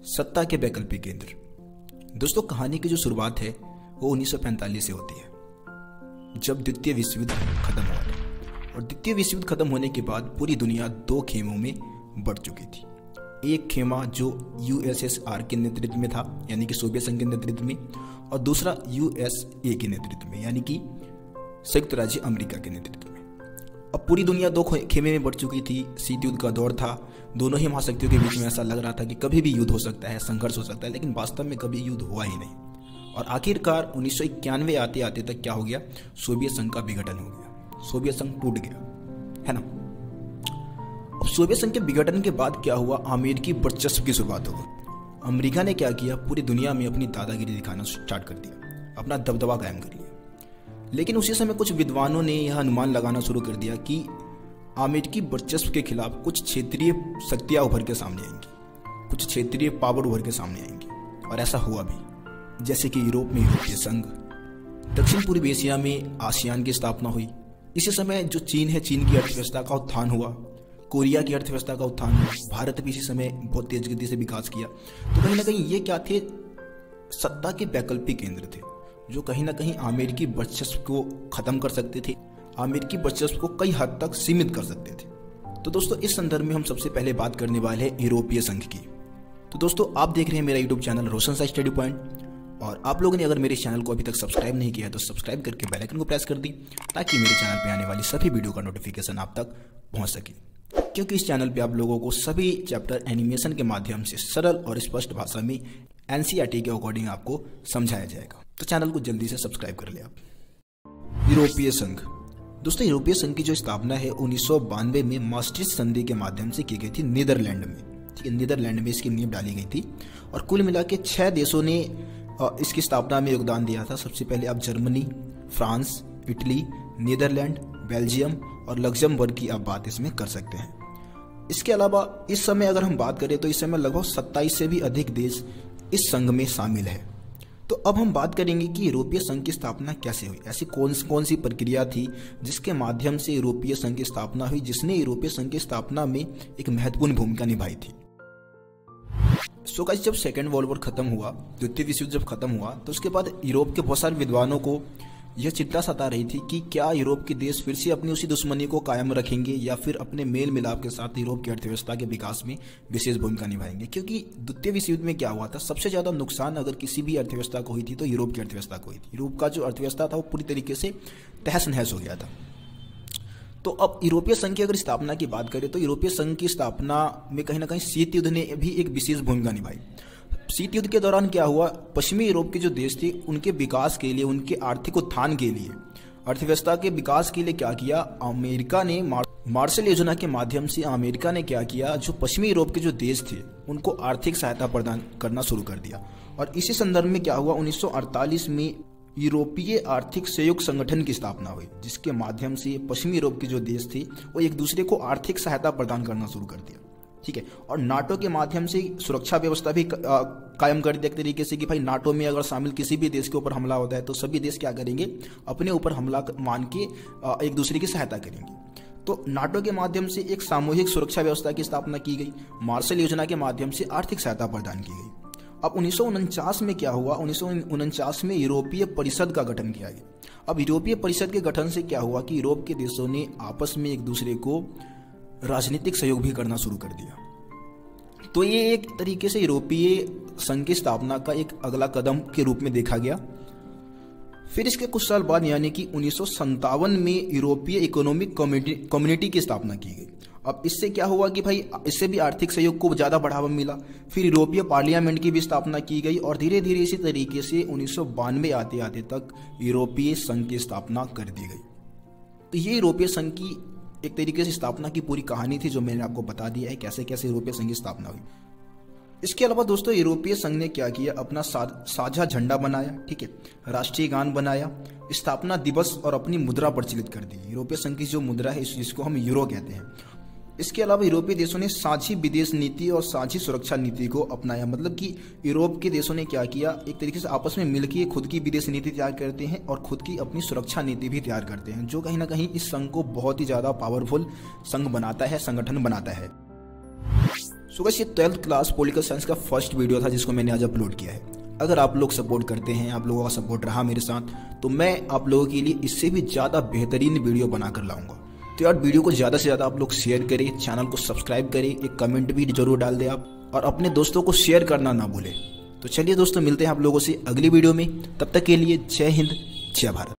सत्ता के वैकल्पिक केंद्र। दोस्तों, कहानी की जो शुरुआत है वो 1945 से होती है, जब द्वितीय विश्व युद्ध खत्म हुआ था। और द्वितीय विश्व युद्ध खत्म होने के बाद पूरी दुनिया दो खेमों में बढ़ चुकी थी। एक खेमा जो यूएसएसआर के नेतृत्व में था, यानी कि सोवियत संघ के नेतृत्व में, और दूसरा यूएसए के नेतृत्व में, यानी कि संयुक्त राज्य अमेरिका के नेतृत्व में। अब पूरी दुनिया दो खेमे में बढ़ चुकी थथी। शीत युद्ध का दौर था। दोनों ही महाशक्तियों के बीच में ऐसा लग रहा था कि कभी भी युद्ध हो सकता है, संघर्ष हो सकता है, लेकिन वास्तव में कभी युद्ध हुआ ही नहीं। और आखिरकार 1991 आते आते तक क्या हो गया, सोवियत संघ का विघटन हो गया, सोवियत संघ टूट गया, है ना। अब सोवियत संघ के विघटन के बाद क्या हुआ, अमेरिकी वर्चस्व की शुरुआत हो गई। अमेरिका ने क्या किया, पूरी दुनिया में अपनी दादागिरी दिखाना स्टार्ट कर दिया, अपना दबदबा कायम कर लिया। लेकिन उसी समय कुछ विद्वानों ने यह अनुमान लगाना शुरू कर दिया कि अमेरिकी वर्चस्व के खिलाफ कुछ क्षेत्रीय शक्तियां उभर के सामने आएंगी, कुछ क्षेत्रीय पावर उभर के सामने आएंगी। और ऐसा हुआ भी, जैसे कि यूरोप में यूरोपीय संघ, दक्षिण पूर्व एशिया में आसियान की स्थापना हुई। इसी समय जो चीन है, चीन की अर्थव्यवस्था का उत्थान हुआ, कोरिया की अर्थव्यवस्था का उत्थान हुआ, भारत भी इसी समय बहुत तेज गति से विकास किया। तो कहीं ना कहीं ये क्या थे, सत्ता के वैकल्पिक केंद्र थे, जो कहीं ना कहीं अमेरिकी वर्चस्व को खत्म कर सकते थे, अमेरिकी वर्चस्व को कई हद तक सीमित कर सकते थे। तो दोस्तों, इस संदर्भ में हम सबसे पहले बात करने वाले हैं यूरोपीय संघ की। तो दोस्तों, आप देख रहे हैं मेरा यूट्यूब चैनल रोशन सा स्टडी पॉइंट, और आप लोगों ने अगर मेरे चैनल को अभी तक सब्सक्राइब नहीं किया है तो सब्सक्राइब करके बेल आइकन को प्रेस कर दी, ताकि मेरे चैनल पर आने वाली सभी वीडियो का नोटिफिकेशन आप तक पहुंच सके। क्योंकि इस चैनल पे आप लोगों को सभी चैप्टर एनिमेशन के माध्यम से सरल और स्पष्ट भाषा में एनसीईआरटी के अकॉर्डिंग आपको समझाया जाएगा। तो चैनल को जल्दी से सब्सक्राइब कर ले आप। यूरोपीय संघ। दोस्तों, यूरोपीय संघ की जो स्थापना है 1992 में मास्ट्रिक्ट संधि के माध्यम से की गई थी नीदरलैंड में। ठीक है, नीदरलैंड में इसकी नींव डाली गई थी, और कुल मिला के 6 देशों ने इसकी स्थापना में योगदान दिया था। सबसे पहले आप Germany, France, Italy, Netherland, Belgium और लग्जमबर्ग की आप बात इसमें कर सकते हैं। इसके अलावा इस समय अगर हम बात करें तो इस समय लगभग 27 से भी अधिक देश इस संघ में शामिल है। तो अब हम बात करेंगे कि यूरोपीय संघ की स्थापना कैसे हुई, ऐसी कौन सी प्रक्रिया थी जिसके माध्यम से यूरोपीय संघ की स्थापना हुई, जिसने यूरोपीय संघ की स्थापना में एक महत्वपूर्ण भूमिका निभाई थी। सो गाइस, जब सेकेंड वर्ल्ड वॉर खत्म हुआ, द्वितीय विश्व युद्ध जब खत्म हुआ, तो उसके बाद यूरोप के बहुत सारे विद्वानों को यह चिंता सता रही थी कि क्या यूरोप के देश फिर से अपनी उसी दुश्मनी को कायम रखेंगे, या फिर अपने मेल मिलाप के साथ यूरोप की अर्थव्यवस्था के विकास में विशेष भूमिका निभाएंगे। क्योंकि द्वितीय विश्व युद्ध में क्या हुआ था, सबसे ज्यादा नुकसान अगर किसी भी अर्थव्यवस्था को हुई थी तो यूरोप की अर्थव्यवस्था को हुई थी। यूरोप का जो अर्थव्यवस्था था वो पूरी तरीके से तहस नहस हो गया था। तो अब यूरोपीय संघ की अगर स्थापना की बात करें तो यूरोपीय संघ की स्थापना में कहीं ना कहीं शीत युद्ध ने भी एक विशेष भूमिका निभाई। शीत युद्ध के दौरान क्या हुआ, पश्चिमी यूरोप के जो देश थे उनके विकास के लिए, उनके आर्थिक उत्थान के लिए, अर्थव्यवस्था के विकास के लिए क्या किया, अमेरिका ने मार्शल योजना के माध्यम से अमेरिका ने क्या किया, जो पश्चिमी यूरोप के जो देश थे उनको आर्थिक सहायता प्रदान करना शुरू कर दिया। और इसी संदर्भ में क्या हुआ, 1948 में यूरोपीय आर्थिक सहयोग संगठन की स्थापना हुई, जिसके माध्यम से पश्चिमी यूरोप के जो देश थे वो एक दूसरे को आर्थिक सहायता प्रदान करना शुरू कर दिया। ठीक है, और नाटो के माध्यम से सुरक्षा व्यवस्था भी कायम कर दिया, एक तरीके से कि भाई नाटो में अगर शामिल किसी भी देश के ऊपर हमला होता है तो सभी देश क्या करेंगे, अपने ऊपर हमला मान के एक दूसरे की सहायता करेंगे। तो नाटो के माध्यम से एक सामूहिक सुरक्षा व्यवस्था की स्थापना की गई, मार्शल योजना के माध्यम से आर्थिक सहायता प्रदान की गई। अब 1949 में क्या हुआ, 1949 में यूरोपीय परिषद का गठन किया गया। अब यूरोपीय परिषद के गठन से क्या हुआ कि यूरोप के देशों ने आपस में एक दूसरे को राजनीतिक सहयोग भी करना शुरू कर दिया। तो ये एक तरीके से यूरोपीय संघ की स्थापना का एक अगला कदम के रूप में देखा गया। फिर इसके कुछ साल बाद यानी कि 1957 में यूरोपीय इकोनॉमिक कम्युनिटी की स्थापना की गई। अब इससे क्या हुआ कि भाई इससे भी आर्थिक सहयोग को ज़्यादा बढ़ावा मिला। फिर यूरोपीय पार्लियामेंट की भी स्थापना की गई, और धीरे धीरे इसी तरीके से 1992 आते आते तक यूरोपीय संघ की स्थापना कर दी गई। तो ये यूरोपीय संघ की एक तरीके से स्थापना की पूरी कहानी थी, जो मैंने आपको बता दिया है कैसे कैसे यूरोपीय संघ की स्थापना हुई। इसके अलावा दोस्तों, यूरोपीय संघ ने क्या किया, अपना साझा झंडा बनाया, ठीक है, राष्ट्रीय गान बनाया, स्थापना दिवस और अपनी मुद्रा प्रचलित कर दी। यूरोपीय संघ की जो मुद्रा है जिसको हम यूरो कहते हैं। इसके अलावा यूरोपीय देशों ने साझी विदेश नीति और साझी सुरक्षा नीति को अपनाया। मतलब कि यूरोप के देशों ने क्या किया, एक तरीके से आपस में मिलकर खुद की विदेश नीति तैयार करते हैं और खुद की अपनी सुरक्षा नीति भी तैयार करते हैं, जो कहीं ना कहीं इस संघ को बहुत ही ज़्यादा पावरफुल संघ बनाता है, संगठन बनाता है। सो गाइस, ये 12th क्लास पॉलिटिकल साइंस का फर्स्ट वीडियो था जिसको मैंने आज अपलोड किया है। अगर आप लोग सपोर्ट करते हैं, आप लोगों का सपोर्ट रहा मेरे साथ, तो मैं आप लोगों के लिए इससे भी ज़्यादा बेहतरीन वीडियो बनाकर लाऊंगा। तो यार वीडियो को ज़्यादा से ज़्यादा आप लोग शेयर करें, चैनल को सब्सक्राइब करें, एक कमेंट भी जरूर डाल दें आप, और अपने दोस्तों को शेयर करना ना भूलें। तो चलिए दोस्तों, मिलते हैं आप लोगों से अगली वीडियो में। तब तक के लिए जय हिंद, जय भारत।